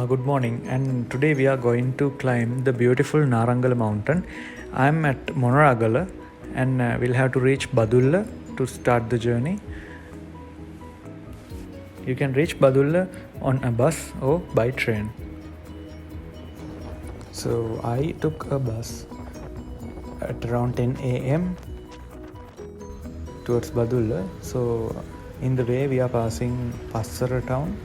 Good morning, and today we are going to climb the beautiful Narangala mountain. I'm at Narangala, and we'll have to reach Badulla to start the journey. You can reach Badulla on a bus or by train. So I took a bus at around 10 a.m. towards Badulla. So in the way we are passing Passara town,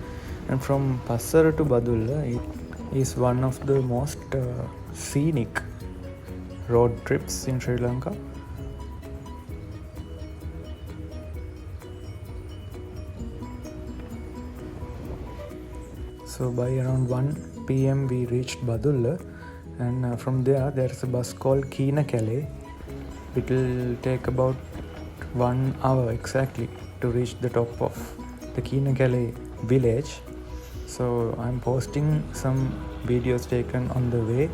and from Passara to Badulla it is one of the most scenic road trips in Sri Lanka. So by around 1 p.m. we reached Badulla, and from there is a bus called Keenakale. It will take about 1 hour exactly to reach the top of the Keenakale village. So I'm posting some videos taken on the way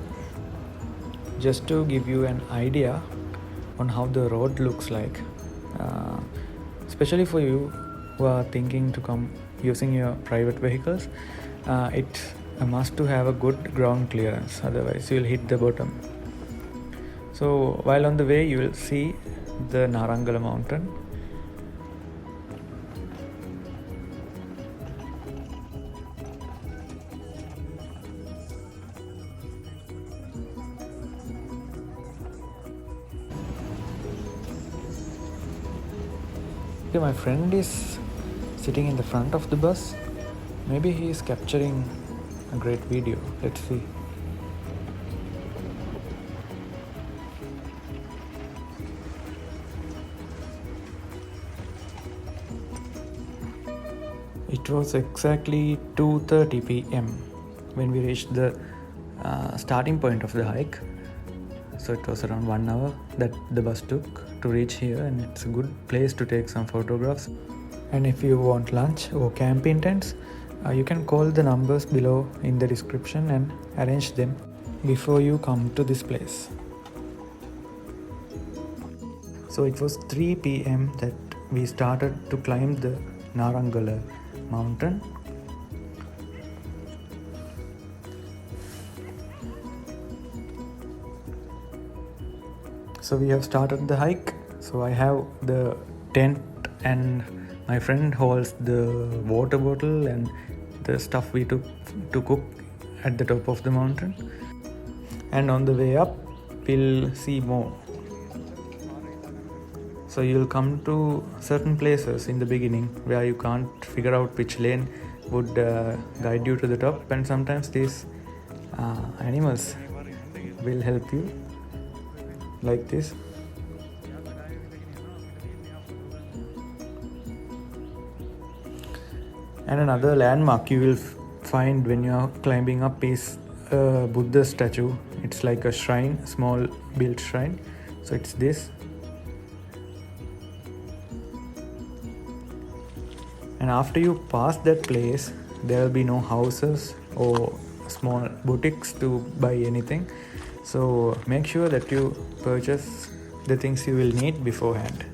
just to give you an idea on how the road looks like, especially for you who are thinking to come using your private vehicles. It's a must to have a good ground clearance, otherwise you will hit the bottom. So while on the way you will see the Narangala mountain. Okay, my friend is sitting in the front of the bus. Maybe he is capturing a great video. Let's see. It was exactly 2:30 p.m. when we reached the starting point of the hike. So it was around 1 hour that the bus took to reach here, and it's a good place to take some photographs. And if you want lunch or camping tents, you can call the numbers below in the description and arrange them before you come to this place. So it was 3 p.m. that we started to climb the Narangala mountain. So we have started the hike. So I have the tent, and my friend holds the water bottle and the stuff we took to cook at the top of the mountain. And on the way up we'll see more. So you'll come to certain places in the beginning where you can't figure out which lane would guide you to the top, and sometimes these animals will help you, like this. And another landmark you will find when you are climbing up is a Buddha statue. It's like a shrine, small built shrine. So it's this. And after you pass that place, there will be no houses or small boutiques to buy anything. So make sure that you purchase the things you will need beforehand.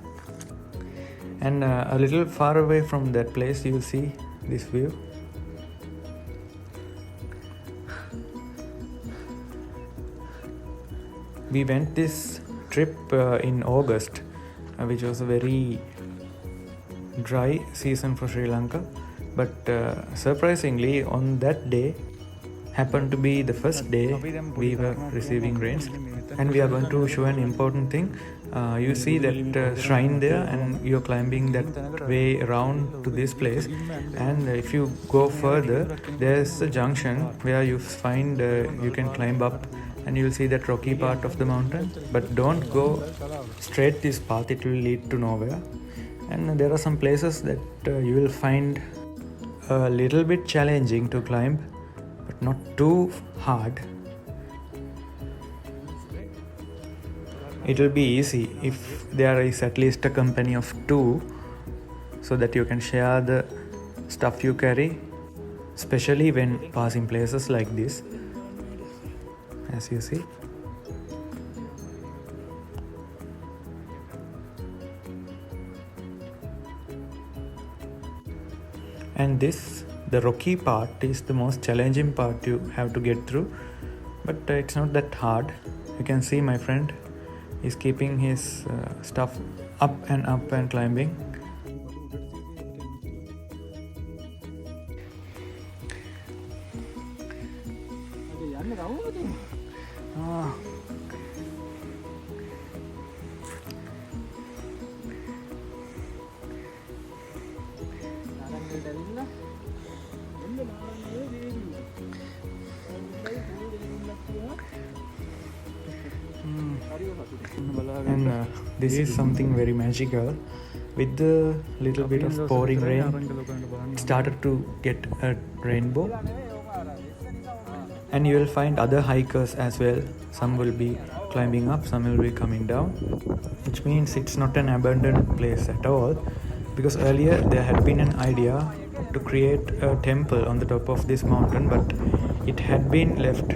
And a little far away from that place you will see this view. We went this trip in August, which was a very dry season for Sri Lanka, but surprisingly on that day happened to be the first day we were receiving rains. And we are going to show an important thing. You see that shrine there, and you're climbing that way around to this place, and if you go further there's a junction where you find you can climb up, and you'll see that rocky part of the mountain. But don't go straight this path, it will lead to nowhere. And there are some places that you will find a little bit challenging to climb, but not too hard. It will be easy if there is at least a company of two, so that you can share the stuff you carry, especially when passing places like this, as you see. And this The rocky part is the most challenging part you have to get through, but it's not that hard. You can see my friend is keeping his stuff up and climbing. And this is something very magical. With the little bit of pouring rain, it started to get a rainbow. And you will find other hikers as well. Some will be climbing up, some will be coming down, which means it's not an abandoned place at all, because earlier there had been an idea to create a temple on the top of this mountain, but it had been left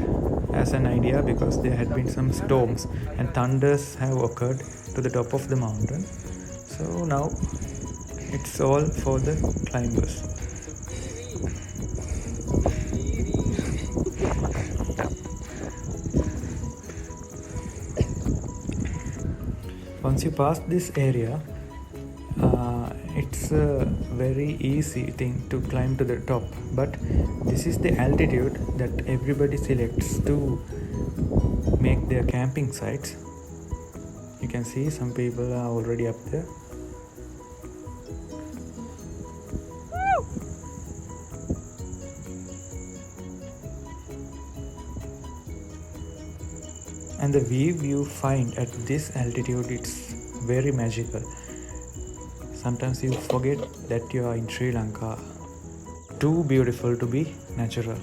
as an idea because there had been some storms and thunders have occurred to the top of the mountain. So now it's all for the climbers. Once you pass this area, it's a very easy thing to climb to the top, but this is the altitude that everybody selects to make their camping sites. You can see some people are already up there. And the view you find at this altitude, it's very magical. Sometimes you forget that you are in Sri Lanka. Too beautiful to be natural.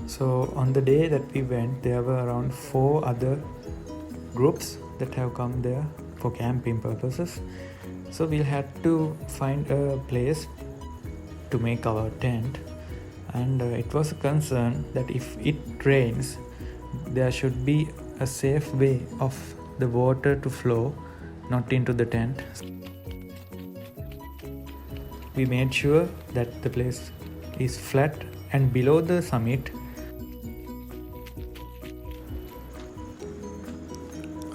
So on the day that we went, there were around 4 other groups that have come there for camping purposes. So we'll have to find a place to make our tent, and it was a concern that if it rains, there should be a safe way of the water to flow, not into the tent. We made sure that the place is flat, and below the summit,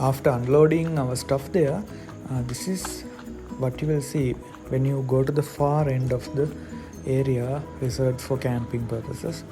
after unloading our stuff there, this is what you will see when you go to the far end of the area reserved for camping purposes.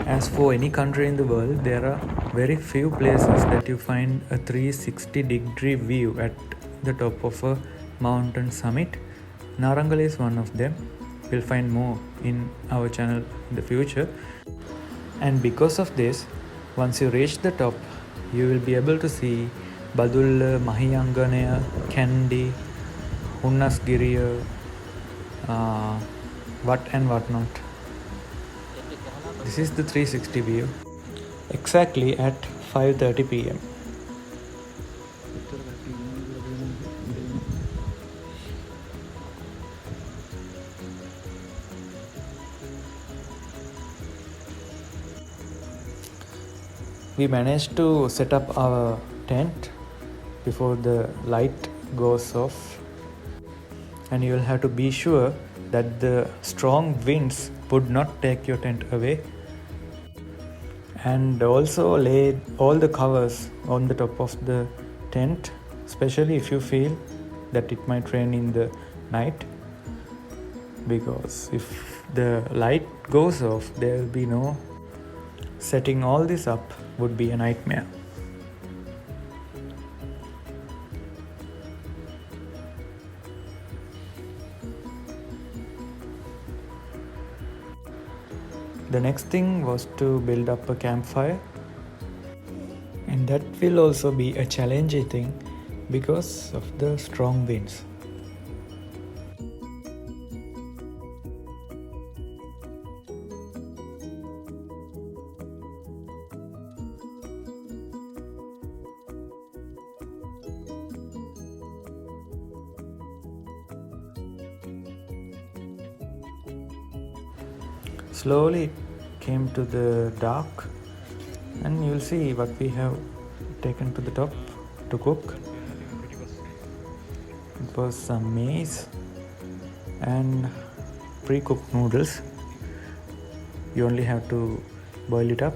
As for any country in the world, there are very few places that you find a 360-degree view at the top of a mountain summit. Narangala is one of them. We'll find more in our channel in the future. And because of this, once you reach the top, you will be able to see Badulla, Mahiyanganaya, Kandy, Hunnasgiriya, what and what not. This is the 360 view, exactly at 5:30 p.m. We managed to set up our tent before the light goes off, and you will have to be sure that the strong winds would not take your tent away. And also lay all the covers on the top of the tent, especially if you feel that it might rain in the night, because if the light goes off, there will be no setting all this up, would be a nightmare. The next thing was to build up a campfire, and that will also be a challenging thing because of the strong winds. Slowly it came to the dark, and you'll see what we have taken to the top to cook. It was some maize and pre-cooked noodles. You only have to boil it up.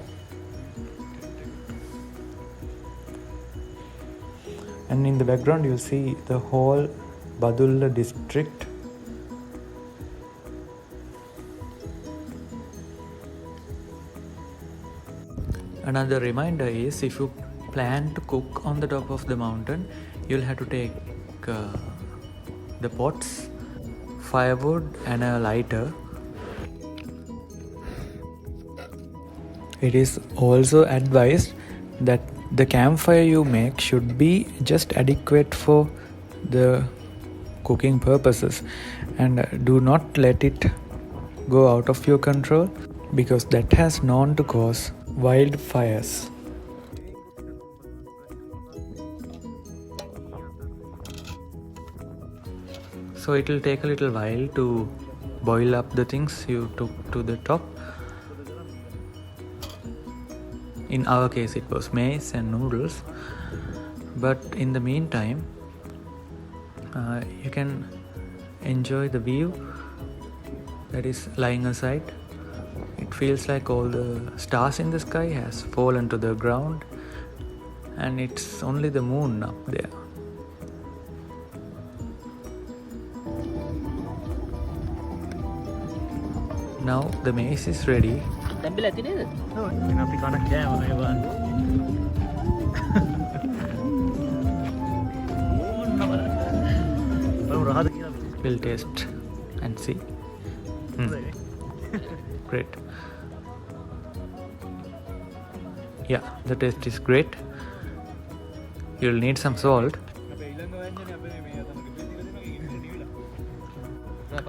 And in the background you'll see the whole Badulla district. Another reminder is, if you plan to cook on the top of the mountain, you'll have to take the pots, firewood and a lighter. It is also advised that the campfire you make should be just adequate for the cooking purposes, and do not let it go out of your control, because that has known to cause wildfires. So it will take a little while to boil up the things you took to the top. In our case it was maize and noodles, but in the meantime you can enjoy the view that is lying aside. It feels like all the stars in the sky has fallen to the ground, and it's only the moon up there. Now the maize is ready. We'll taste and see. Great. Yeah, the taste is great. You'll need some salt.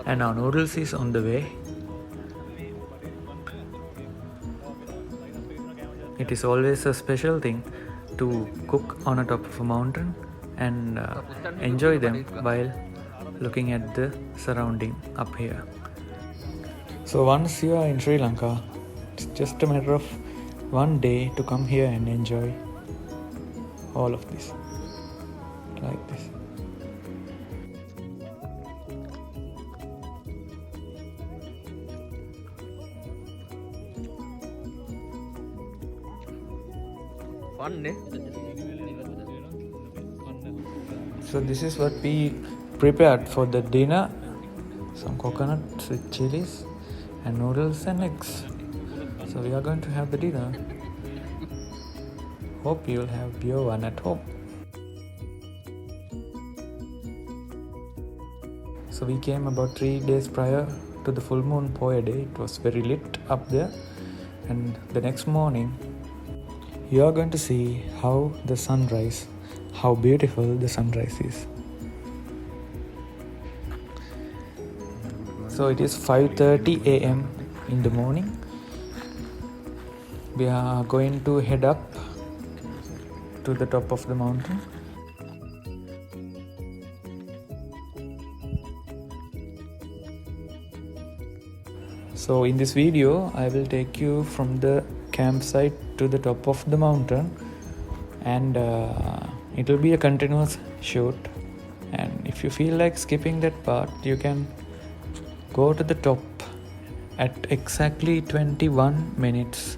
And our noodles is on the way. It is always a special thing to cook on the top of a mountain and enjoy them while looking at the surrounding up here. So once you are in Sri Lanka, it's just a matter of one day to come here and enjoy all of this like this. So this is what we prepared for the dinner: some coconuts with chilies and noodles and eggs. So we are going to have the dinner. Hope you'll have your one at home. So we came about 3 days prior to the full moon Poya day. It was very lit up there, and the next morning you are going to see how beautiful the sunrise is. So it is 5:30 a.m. in the morning. We are going to head up to the top of the mountain. So in this video I will take you from the campsite to the top of the mountain, and it will be a continuous shoot, and if you feel like skipping that part, you can go to the top at exactly 21 minutes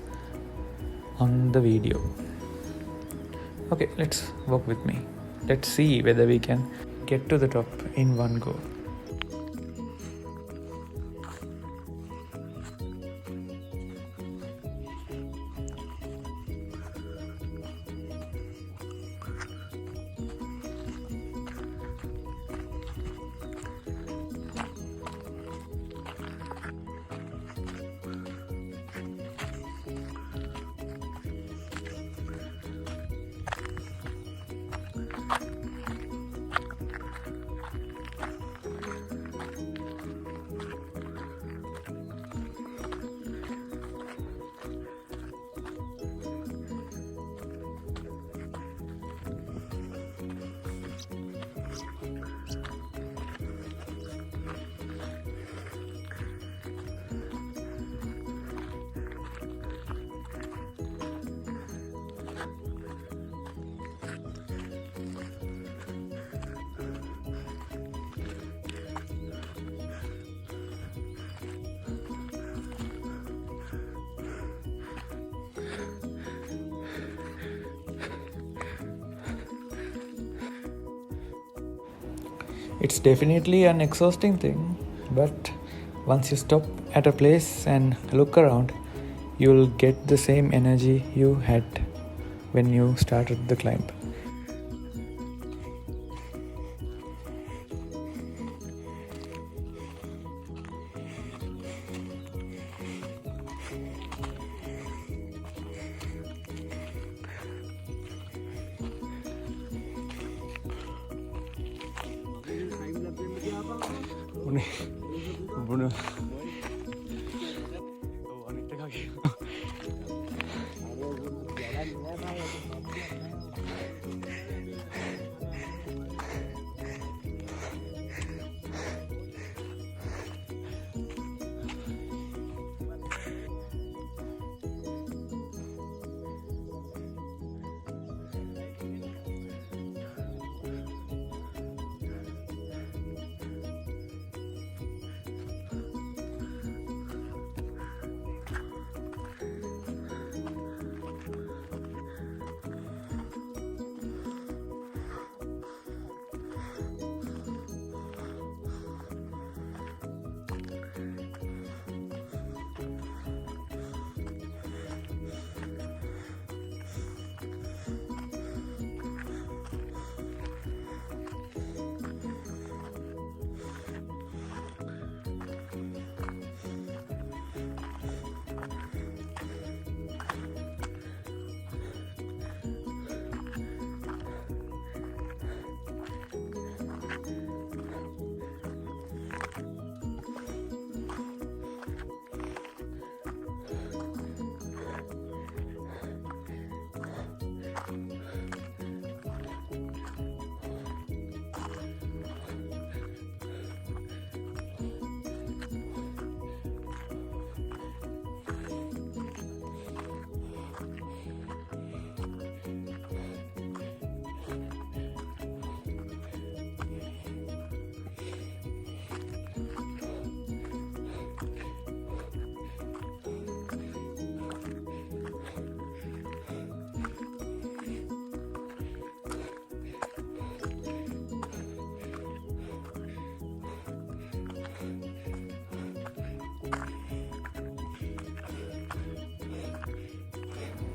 on the video. Okay, let's walk with me. Let's see whether we can get to the top in one go. It's definitely an exhausting thing, but once you stop at a place and look around, you'll get the same energy you had when you started the climb.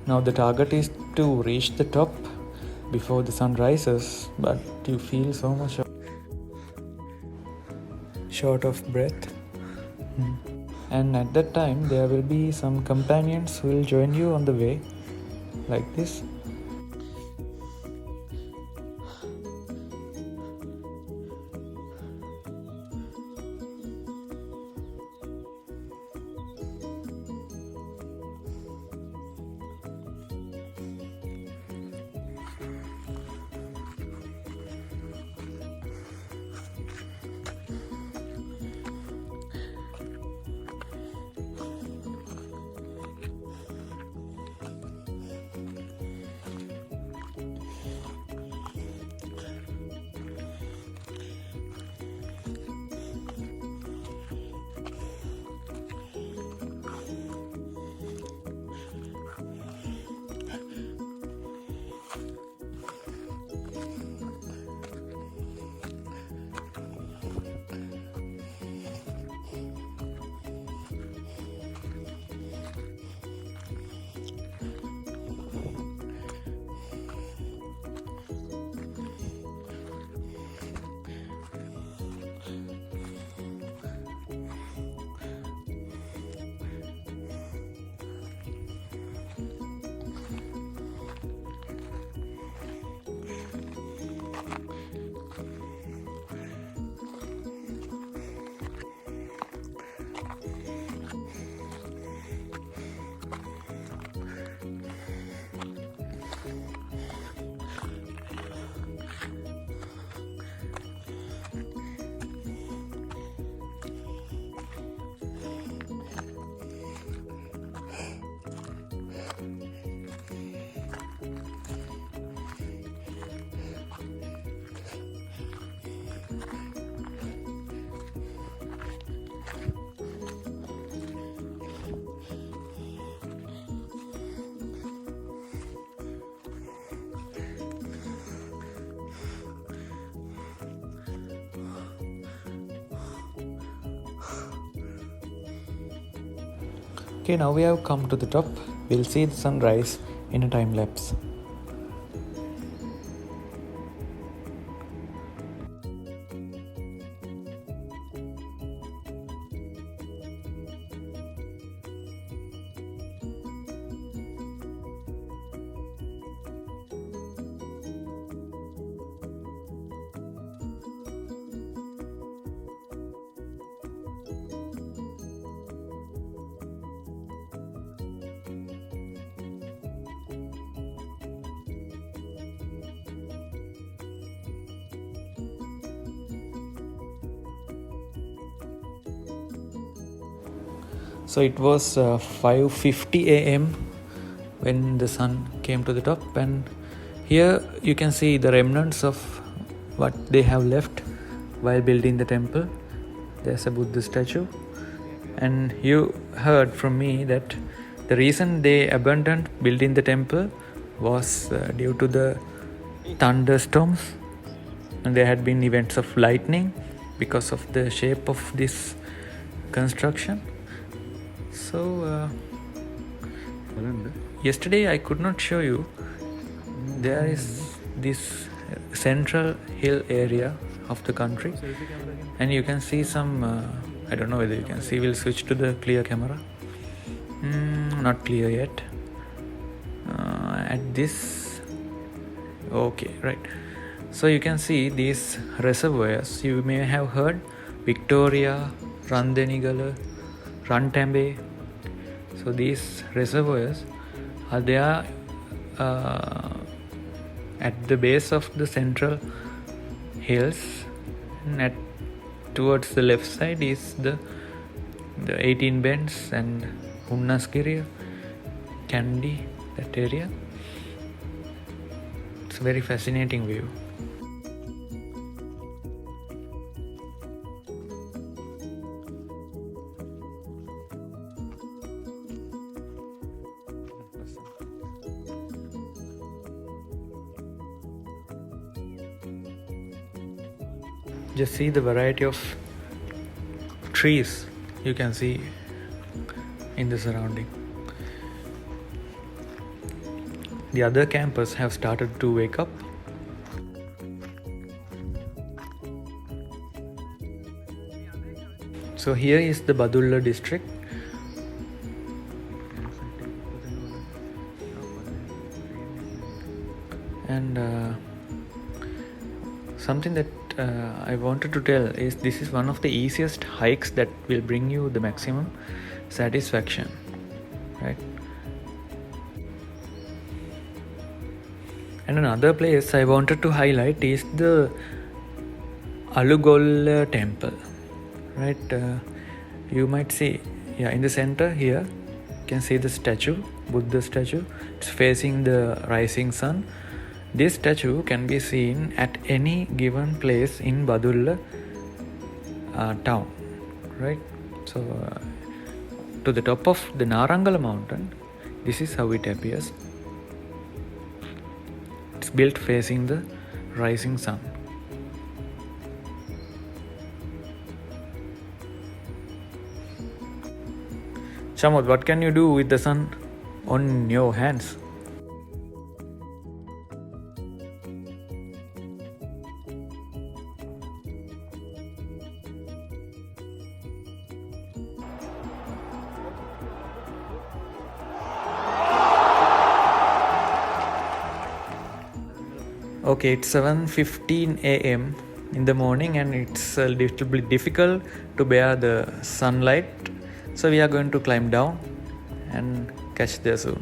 Now the target is to reach the top before the sun rises, but you feel so much short of breath. And at that time there will be some companions who will join you on the way, like this. Okay, now we have come to the top. We'll see the sunrise in a time lapse. So it was 5:50 a.m. when the sun came to the top, and here you can see the remnants of what they have left while building the temple. There's a Buddha statue, and you heard from me that the reason they abandoned building the temple was due to the thunderstorms, and there had been events of lightning because of the shape of this construction. So yesterday I could not show you. There is this central hill area of the country, and you can see some I don't know whether you can see. We'll switch to the clear camera. Not clear yet. At this, okay, right. So you can see these reservoirs. You may have heard Victoria, Narangala, Rantambe. So these reservoirs are there at the base of the central hills, and towards the left side is the 18 bends and Unnasgiriya, Kandy, that area. It's a very fascinating view. Just see the variety of trees you can see in the surrounding. The other campers have started to wake up. So here is the Badulla district. And something that I wanted to tell is this is one of the easiest hikes that will bring you the maximum satisfaction, right? And another place I wanted to highlight is the Alugolla temple, right? You might see, in the center here, you can see the statue, Buddha statue. It's facing the rising sun. This statue can be seen at any given place in Badulla town, right? So to the top of the Narangala mountain, this is how it appears. It's built facing the rising sun. Shamod, what can you do with the sun on your hands? Okay, it's 7:15 a.m. in the morning, and it's a little bit difficult to bear the sunlight. So we are going to climb down and catch there soon.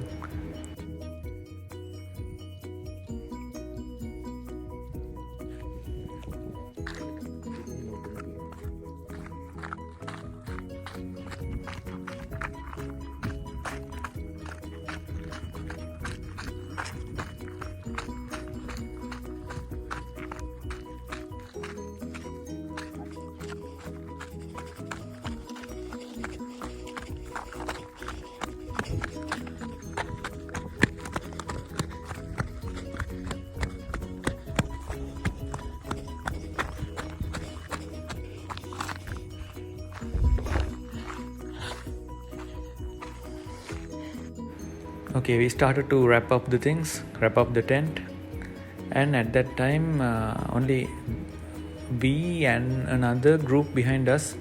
Okay, we started to wrap up the things, wrap up the tent, and at that time only we and another group behind us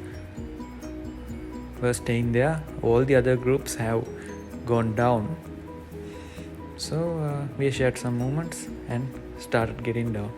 were staying there. All the other groups have gone down. So we shared some moments and started getting down.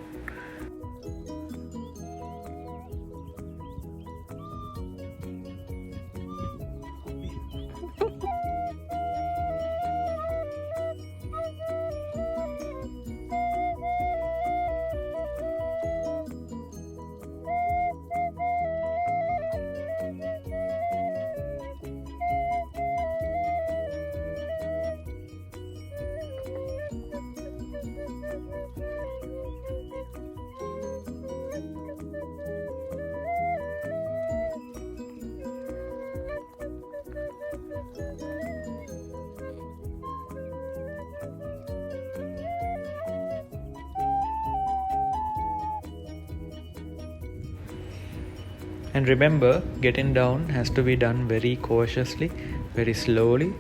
And remember, getting down has to be done very cautiously, very slowly,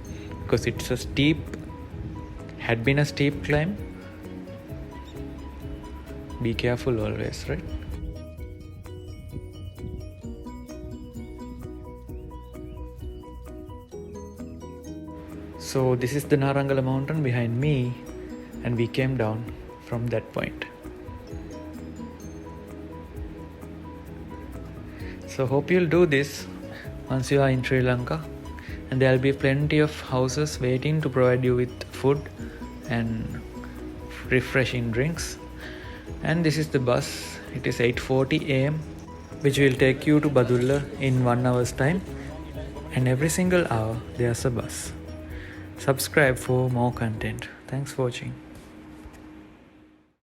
because it's had been a steep climb. Be careful always, right? So this is the Narangala mountain behind me, and we came down from that point. So hope you'll do this once you are in Sri Lanka, and there'll be plenty of houses waiting to provide you with food and refreshing drinks. And this is the bus. It is 8:40 a.m. which will take you to Badulla in 1 hour's time, and every single hour there's a bus. Subscribe for more content. Thanks for watching.